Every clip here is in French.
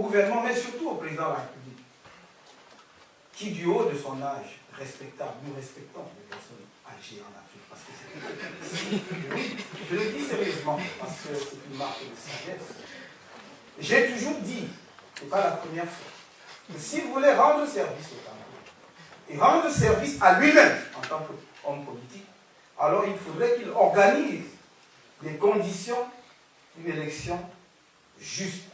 gouvernement, mais surtout au président de la République, qui du haut de son âge respectable, nous respectons les personnes âgées en Afrique, parce que c'est oui, je le dis sérieusement, parce que c'est une marque de sagesse. J'ai toujours dit, ce n'est pas la première fois, que s'il voulait rendre service au Cameroun, et rendre service à lui-même en tant qu'homme politique, alors il faudrait qu'il organise les conditions d'une élection juste,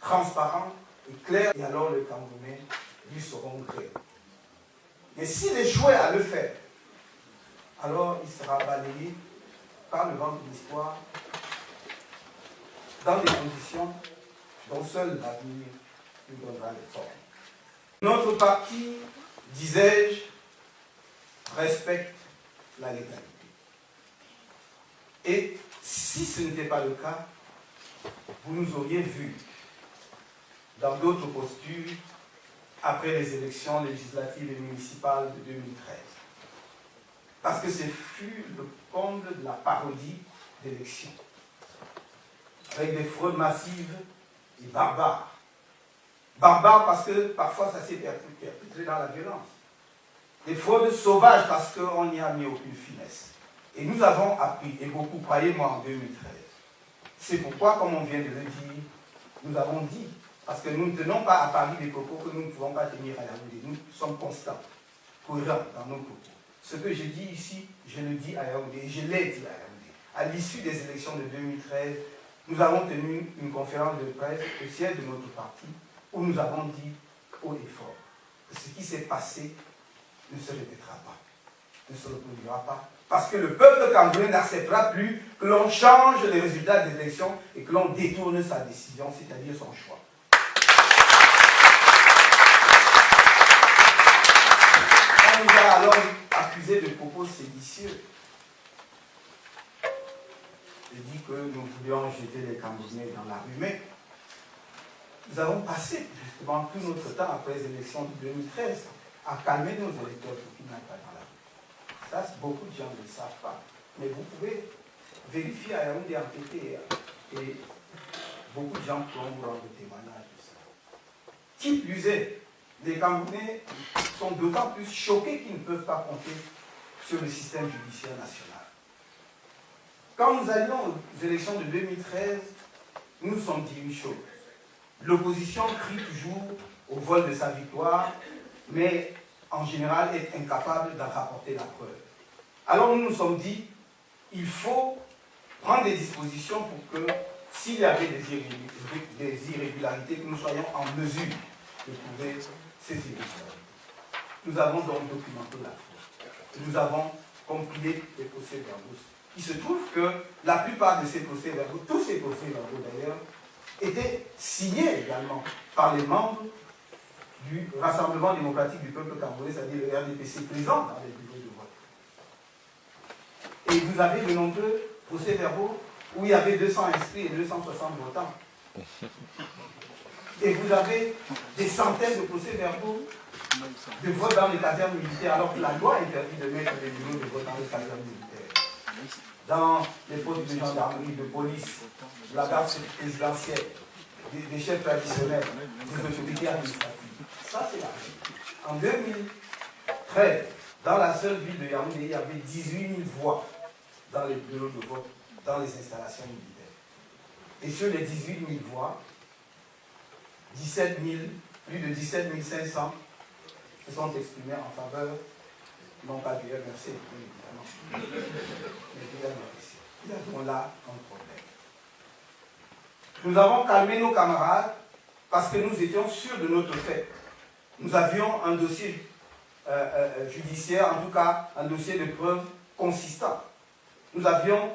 transparente et claire, et alors les Camerounais lui seront gré. Mais s'il échouait à le faire, alors il sera balayé par le vent de l'histoire dans des conditions dont seul l'avenir lui donnera les formes. Notre parti, disais-je, respecte la légalité. Et si ce n'était pas le cas, vous nous auriez vus dans d'autres postures après les élections législatives et municipales de 2013. Parce que ce fut le comble de la parodie d'élections, avec des fraudes massives et barbares. Barbares parce que parfois ça s'est perpétré dans la violence. Des fraudes sauvages parce qu'on n'y a mis aucune finesse. Et nous avons appris, et beaucoup, croyez-moi, en 2013. C'est pourquoi, comme on vient de le dire, nous avons dit, parce que nous ne tenons pas à Paris des propos que nous ne pouvons pas tenir à Yaoundé. Nous sommes constants, cohérents dans nos propos. Ce que je dis ici, je le dis à Yaoundé, et je l'ai dit à Yaoundé. À l'issue des élections de 2013, nous avons tenu une conférence de presse au siège de notre parti, où nous avons dit haut et fort que ce qui s'est passé ne se répétera pas, ne se reproduira pas, parce que le peuple camerounais n'acceptera plus que l'on change les résultats des élections et que l'on détourne sa décision, c'est-à-dire son choix. On nous a alors accusé de propos séditieux. Je dis que nous voulions jeter les Camerounais dans la rue, mais nous avons passé justement tout notre temps après les élections de 2013 à calmer nos électeurs pour qu'ils n'aillent pas dans la rue. Ça, beaucoup de gens ne le savent pas. Mais vous pouvez vérifier à Yaoundé en TT et beaucoup de gens pourront vous rendre témoignage de ça. Qui plus est, les Camerounais sont d'autant plus choqués qu'ils ne peuvent pas compter sur le système judiciaire national. Quand nous allions aux élections de 2013, nous nous sommes dit une chose. L'opposition crie toujours au vol de sa victoire, mais en général est incapable d'en rapporter la preuve. Alors nous nous sommes dit, il faut prendre des dispositions pour que, s'il y avait des irrégularités, que nous soyons en mesure de trouver ces irrégularités. Nous avons donc documenté la fraude. Nous avons compilé les procès-verbaux. Il se trouve que la plupart de ces procès-verbaux, tous ces procès-verbaux d'ailleurs, étaient signés également par les membres du Rassemblement démocratique du peuple camerounais, c'est-à-dire le RDPC présent dans les bureaux de vote. Et vous avez de nombreux procès-verbaux où il y avait 200 inscrits et 260 votants. Et vous avez des centaines de procès-verbaux de vote dans les casernes militaires, alors que la loi interdit de mettre des bureaux de vote dans les casernes militaires. Dans les postes de gendarmerie, de police, de la garde présidentielle, des chefs traditionnels, des autorités administratives. Ça, c'est la règle. En 2013, dans la seule ville de Yaoundé, il y avait 18 000 voix dans les bureaux de vote, dans les installations militaires. Et sur les 18 000 voix, plus de 17 500 se sont exprimés en faveur, non pas du RMC, évidemment, mais du RMC. Il y a donc là un problème. Nous avons calmé nos camarades parce que nous étions sûrs de notre fait. Nous avions un dossier judiciaire, en tout cas un dossier de preuves consistant. Nous avions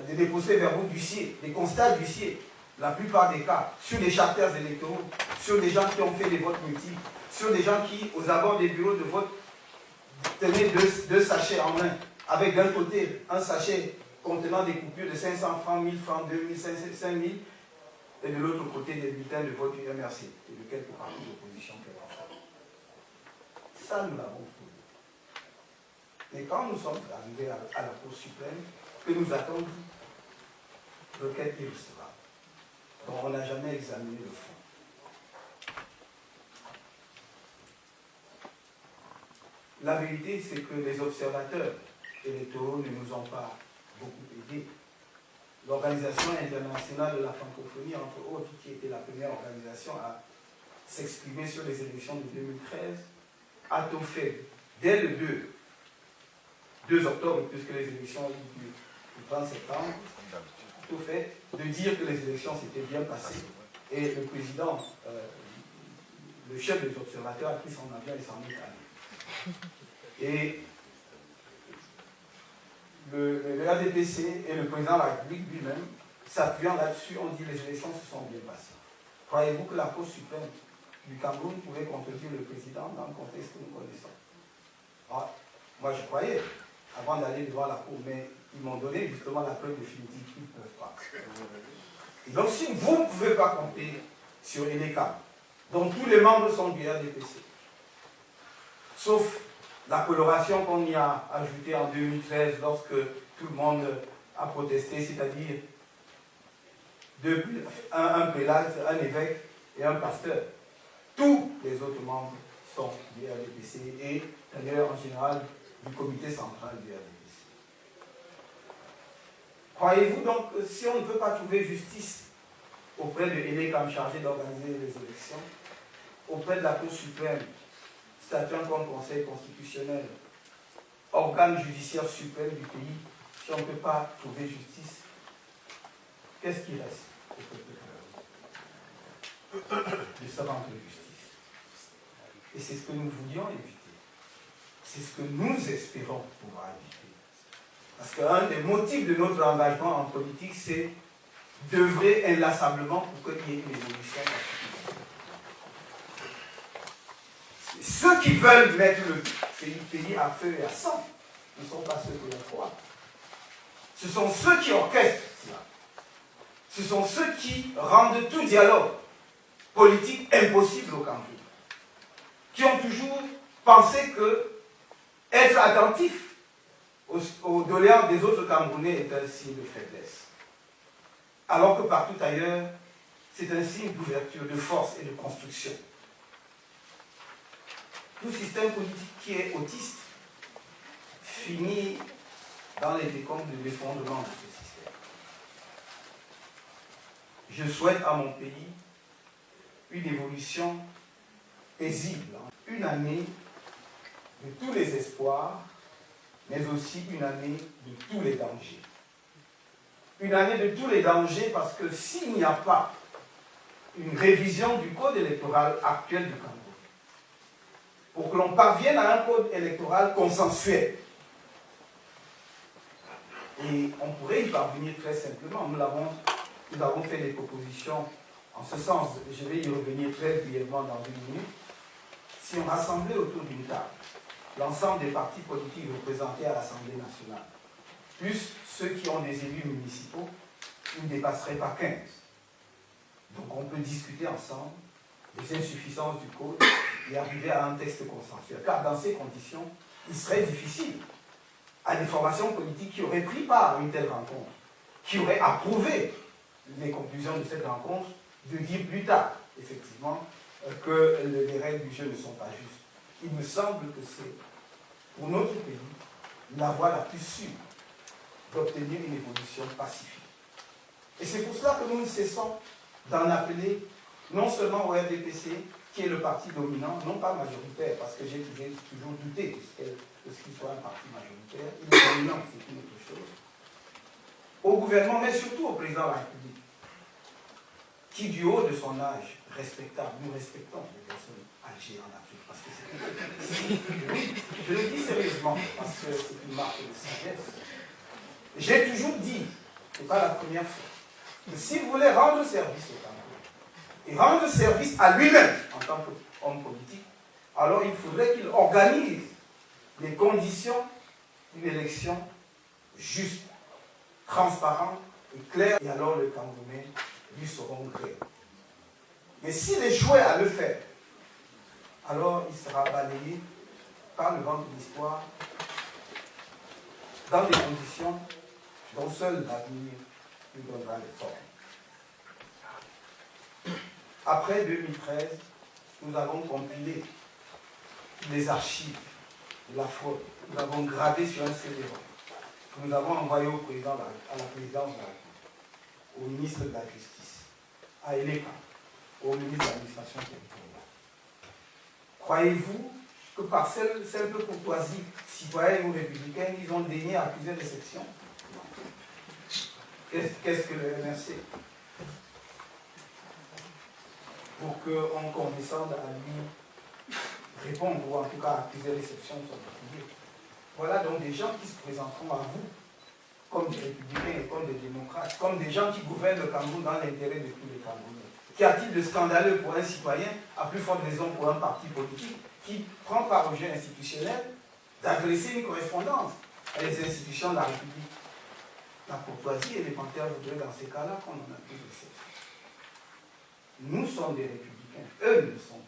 des procès-verbaux d'huissier, des constats d'huissier, la plupart des cas, sur des charters électoraux, sur des gens qui ont fait des votes multiples, sur des gens qui, aux abords des bureaux de vote, tenaient deux sachets en main, avec d'un côté un sachet contenant des coupures de 500 francs, 1000 francs, 2000, 5000, et de l'autre côté des bulletins de vote du MRC et de quelques partis d'opposition qui ont fait. Ça, nous l'avons trouvé. Mais quand nous sommes arrivés à la Cour suprême, que nous attendons, requête irrecevable. Donc on n'a jamais examiné le fond. La vérité, c'est que les observateurs électoraux ne nous ont pas beaucoup aidés. L'Organisation internationale de la francophonie, entre autres, qui était la première organisation à s'exprimer sur les élections de 2013, a tout fait dès le 2 octobre, puisque les élections ont eu lieu le 30 septembre, a tout fait de dire que les élections s'étaient bien passées. Et le président, le chef des observateurs, a pris son avion et s'en est allé. Et le RDPC et le président de la République lui-même, s'appuyant là-dessus, ont dit que les élections se sont bien passées. Croyez-vous que la Cour suprême du Cameroun pouvait contredire le président dans le contexte que nous connaissons? Alors, moi, je croyais, avant d'aller devant la Cour, mais ils m'ont donné justement la preuve définitive qu'ils ne peuvent pas. Et donc, si vous ne pouvez pas compter sur ENECA, dont tous les membres sont du RDPC, sauf la coloration qu'on y a ajoutée en 2013 lorsque tout le monde a protesté, c'est-à-dire un prélat, un évêque et un pasteur. Tous les autres membres sont du RDPC et d'ailleurs en général du comité central du RDPC. Croyez-vous donc que si on ne peut pas trouver justice auprès de ENECAM chargé d'organiser les élections, auprès de la Cour suprême, statuant comme Conseil constitutionnel, organe judiciaire suprême du pays, si on ne peut pas trouver justice, qu'est-ce qui reste au peuple de savante justice? Et c'est ce que nous voulions éviter. C'est ce que nous espérons pouvoir éviter. Parce qu'un des motifs de notre engagement en politique, c'est d'œuvrer inlassablement pour qu'il y ait une évolution. Ceux qui veulent mettre le pays à feu et à sang ne sont pas ceux que l'on croit. Ce sont ceux qui orchestrent cela. Ce sont ceux qui rendent tout dialogue politique impossible au Cameroun. Qui ont toujours pensé que être attentif aux doléances des autres Camerounais est un signe de faiblesse. Alors que partout ailleurs, c'est un signe d'ouverture, de force et de construction. Tout système politique qui est autiste finit dans les décombres de l'effondrement de ce système. Je souhaite à mon pays une évolution paisible, une année de tous les espoirs, mais aussi une année de tous les dangers. Une année de tous les dangers parce que s'il n'y a pas une révision du code électoral actuel du Cameroun, pour que l'on parvienne à un code électoral consensuel, et on pourrait y parvenir très simplement, nous avons fait des propositions en ce sens, je vais y revenir très brièvement dans une minute. Si on rassemblait autour d'une table l'ensemble des partis politiques représentés à l'Assemblée nationale, plus ceux qui ont des élus municipaux, ils ne dépasseraient pas 15. Donc on peut discuter ensemble des insuffisances du code et arriver à un texte consensuel. Car dans ces conditions, il serait difficile à des formations politiques qui auraient pris part à une telle rencontre, qui auraient approuvé les conclusions de cette rencontre, de dire plus tard, effectivement, que les règles du jeu ne sont pas justes. Il me semble que c'est, pour notre pays, la voie la plus sûre d'obtenir une évolution pacifique. Et c'est pour cela que nous ne cessons d'en appeler non seulement au RDPC, qui est le parti dominant, non pas majoritaire, parce que j'ai toujours douté de ce qu'il soit un parti majoritaire, il est dominant, c'est une autre chose, au gouvernement, mais surtout au président de la République, qui, du haut de son âge respectable, nous respectons les personnes âgées en Afrique, parce que c'est oui, je le dis sérieusement, parce que c'est une marque de sagesse. J'ai toujours dit, ce n'est pas la première fois, que si vous voulez rendre service au Cameroun, et rendre service à lui-même en tant qu'homme politique, alors il faudrait qu'il organise les conditions d'une élection juste, transparente et claire, et alors le Camerounais lui seront gré. Mais s'il échouait à le faire, alors il sera balayé par le vent de l'histoire dans des conditions dont seul l'avenir lui donnera les formes. Après 2013, nous avons compilé les archives de la fraude. Nous avons gradé sur un CD-ROM que nous avons envoyé au président, à la présidence de la République, au ministre de la Justice, à ELECA, au ministre de l'Administration territoriale. Croyez-vous que par simple courtoisie citoyenne ou républicaine, ils ont daigné accuser les sections? Qu'est-ce que le MRC? Pour qu'on condescende à lui répondre, ou en tout cas accuser les sections de son particulier. Voilà donc des gens qui se présenteront à vous comme des républicains et comme des démocrates, comme des gens qui gouvernent le Cameroun dans l'intérêt de tous les Camerounais. Qu'y a-t-il de scandaleux pour un citoyen, à plus forte raison pour un parti politique, qui prend par au jeu institutionnel d'adresser une correspondance à les institutions de la République? La courtoisie élémentaire voudrait dans ces cas-là qu'on en accuse de sexe. Nous sommes des républicains, eux ne le sont pas.